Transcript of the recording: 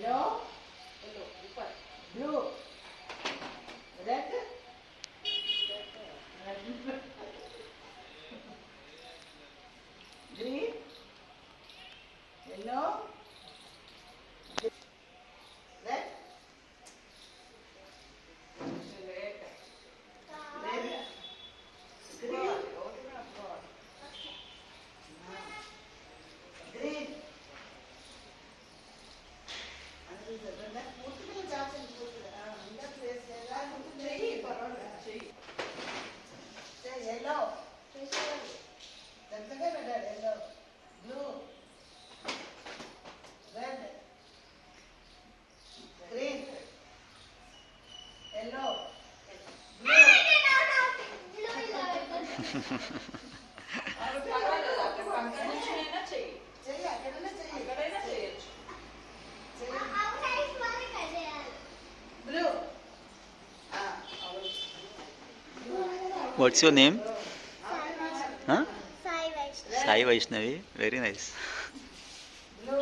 Yellow ऊपर, blue, red, green, yellow, red, green, yellow, yellow, blue, red, green, yellow, blue. Blue. What's your name? Sai Sai Vaishnavi. Very nice. Blue